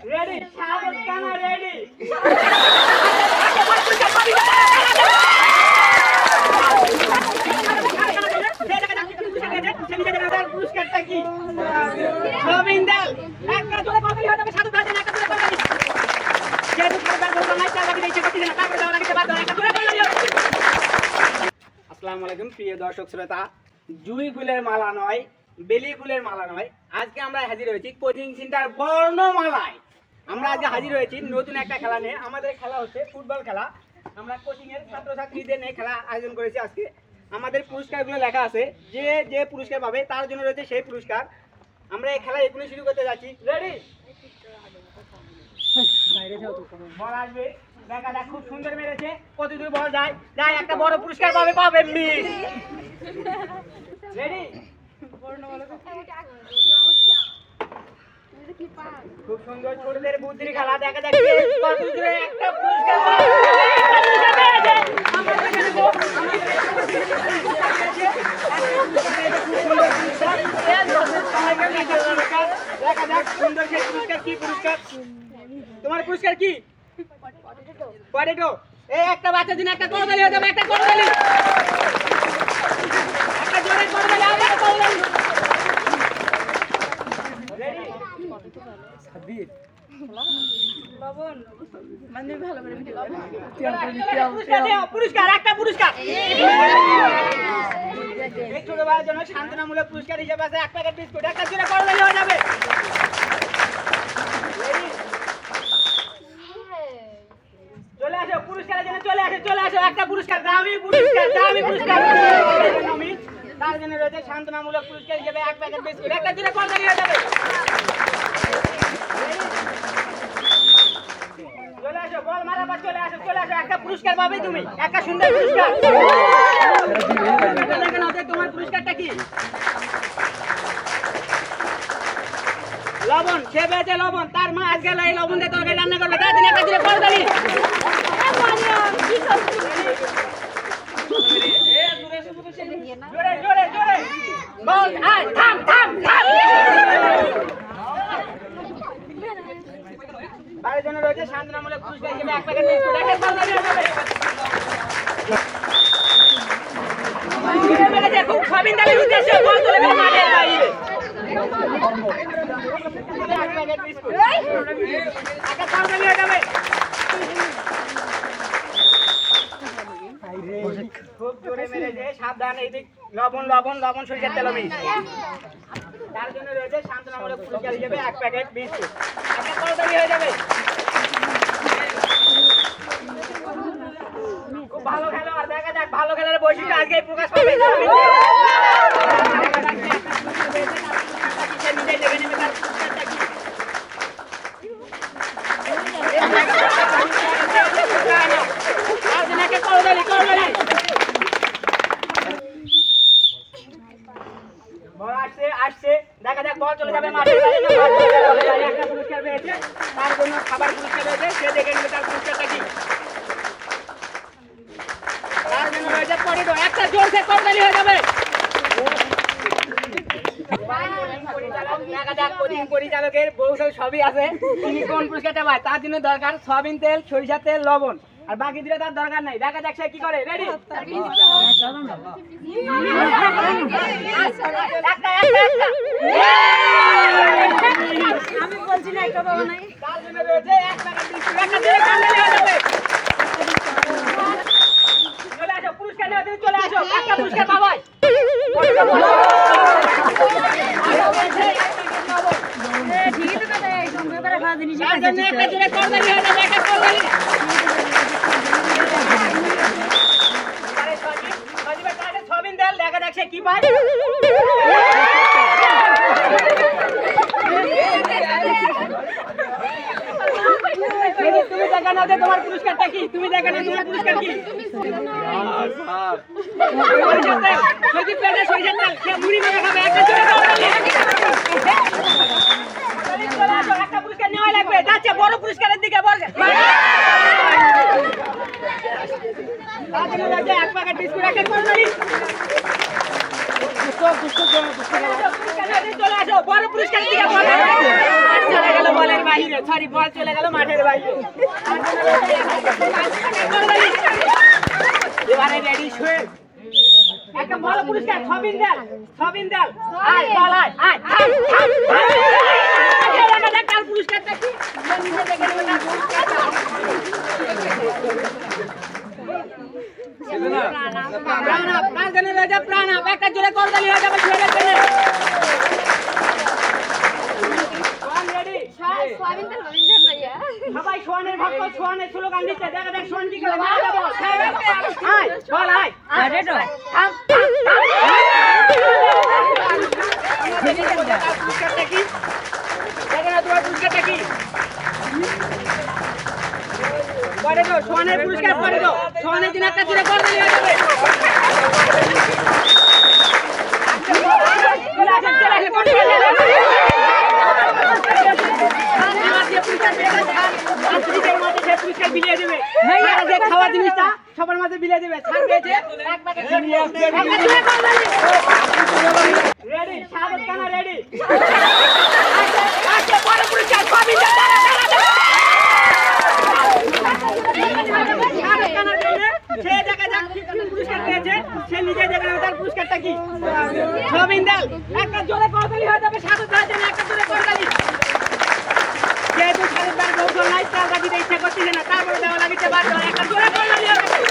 ready Shahrukh Khan ready পুরস্কারটা কি গোবিন্দাল একটা জোরে কথা লিখে দেবে সাধু ভাজন একটা জোরে কথা লিখে যেহেতু সরকার বলতো না চালা দিতে ইচ্ছে করতে না তারপরে দাও লাগিতে বাদ দাও একটা জোরে কথা লিখে আসসালামু আলাইকুম প্রিয় দর্শক শ্রোতা জুই ফুলের মালা নয় বেলি ফুলের মালা নয় আজকে আমরা হাজির হয়েছি কোচিং সেন্টার বর্ণমালায় আমরা আজকে হাজির হয়েছি নতুন একটা খেলা নিয়ে আমাদের খেলা হচ্ছে ফুটবল খেলা আমরা কোচিং এর ছাত্রছাত্রীদের নিয়ে খেলা আয়োজন করেছি আজকে আমাদের পুরস্কারগুলো লেখা আছে যে যে পুরস্কার পাবে তার জন্য রয়েছে সেই পুরস্কার আমরা এই খেলা এখনই শুরু করতে যাচ্ছি রেডি বল আসবে দেখা যাক খুব সুন্দর মেরেছে কত দূর বল যায় যায় একটা বড় পুরস্কার পাবে পাবে মিস রেডি খুব সুন্দর ছোটদের বুদ্ধির খেলা দেখা যাক কত দূরে একটা পুরস্কার দেখা যাক সুন্দর সেই পুরস্কার কি পুরস্কার তোমার পুরস্কার কি পটেটো এই একটা বাচ্চার জন্য একটা করতালি হয়ে যাবে একটা করতালি একটা জোরে করতালি আর একটা করতালি রেডি সাবির লবণ মানে ভালো করে ভিডিও পুরস্কার একটা পুরস্কার এই ছোট ভাইয়ের জন্য শান্তনামূলক পুরস্কার হিসেবে আছে এক প্যাকেট বিস্কুট একটা জোরে করতালি হয়ে যাবে চলে আসো পুরস্কারের জন্য চলে আসো একটা পুরস্কার দামি পুরস্কার তার জন্য রয়েছে শান্তনামূলক পুরস্কার হিসেবে এক প্যাকেট বিস্কুট একটা জোরে করতালি হয়ে যাবে চলে আসো বল মারা পর চলে আসো একটা পুরস্কার পাবে তুমি একটা সুন্দর পুরস্কার তোমার পুরস্কারটা কি লবণ সে পেয়েছে লবণ তার মা আজকে এই লবণ দিয়ে তরকারি রান্না করবে তার জন্য একটা দিলে করতালি জোরে জোরে জোরে বল আয় থাম থাম থাম বাড়ির জন্য রয়েছে শান্তনামূলক পুরস্কার হিসেবে এক প্যাকেট বিস্কুট একটা করতালি হয়ে যাবে খুব সবিন্দালের উদ্দেশ্যে বল চলে গেল মাঠের বাইরে এক প্যাকেট বিস্কুট একটা করতালি হয়ে যাবে খুব জোরে মেরেছে সাবধান এইদিক লবণ লবণ লবণ সরিষার তেল মিশ তার জন্য রয়েছে শান্তনামূলক পুরস্কার হিসেবে এক প্যাকেট বিস্কুট একটা করতালি হয়ে যাবে খুব ভালো খেলো আর দেখা যাক ভালো খেলার বৈশিষ্ট্য আজকেই প্রকাশ পাবে আসছে দেখা যাক বল চলে যাবে মাঠে একটা পুরস্কার পেয়েছে তার জন্য খাবার পুরস্কার রয়েছে সে দেখে নেবে তার পুরস্কারটা কি তার জন্য রয়েছে পটেটো একটা জোরসে করতালি হয়ে যাবে দেখা যাক কোচিং পরিচালকের বৌসল সবই আছে তিনি কোন পুরস্কারটা পায় তার জন্য দরকার সয়াবিন তেল সরিষার তেল লবণ আর বাকি দিলে তার দরকার নাই দেখা যাক সে কি করে রেডি আমি বলছি না একটা বাবা নাই তার জন্য রয়েছে এক প্যাকেট বিস্কুট একটা দিয়ে করতালি হয়ে যাবে চলে আসো পুরস্কার নেওয়ার জন্য চলে আসো একটা পুরস্কার পাবাই ঠিকই তো কথা একদম ব্যাপারে খাওয়া জিনিস একটা জোরে করতালি হয়ে যাবে একটা করতালি দেখা যাক সে কি পায় তুমি দেখা না তোমার পুরস্কারটা কি তুমি দেখা না তোমার পুরস্কার কি একটা পুরস্কার নেওয়া লাগবে যাচ্ছে বড় পুরস্কারের দিকে এক প্যাকেট বিস্কুট একটা চলে আসো বড় পুরস্কার দিকে চলে গেল বলের বাইরে সরি বল চলে গেল মাঠের বাইরে এবারে রেডি শুয়ে একটা বড় পুরস্কার ছবিন দেল আয় বল আয় আমাদের কাল পুরস্কারটা কি নিজে দেখে নেব না পুরস্কারটা প্রাণাপ কার জন্য রাজা প্রাণাপ একটা জোরে করতালি হয়ে যাবে ছেলের জন্য সবাই সোয়ানের ভক্ত সোয়ানের স্লোগান দিচ্ছে দেখা দেখ সোয়ান কি করে আয় বল আয় রেডো থাম পুরস্কারটা কি দেখেন না তোমার পুরস্কারটা কি পরে দাও সোয়ানের পুরস্কার পরে দাও সোয়ানের দিন একটা জোরে করতালি হয়ে যাবে খাওয়া জিনিসটা সবার মাঝে বিলিয়ে দেবে ছাড় পেয়েছে রেডি শাহাদাত খানা রেডি সে দেখা যাক পুরস্কার পেয়েছে সে নিজে দেখে তার পুরস্কারটা কি ছবিন্দাল একটা জোরে করতালি হয়ে যাবে শাহাদাত খানার জন্য একটা জোরে করতালি যেহেতু শাহাদাত খান বলছো নাই টাকা দিতে ইচ্ছা করতেছে না তারপরে দেওয়া লাগিতে বাধ্য একটা জোরে করতালি হবে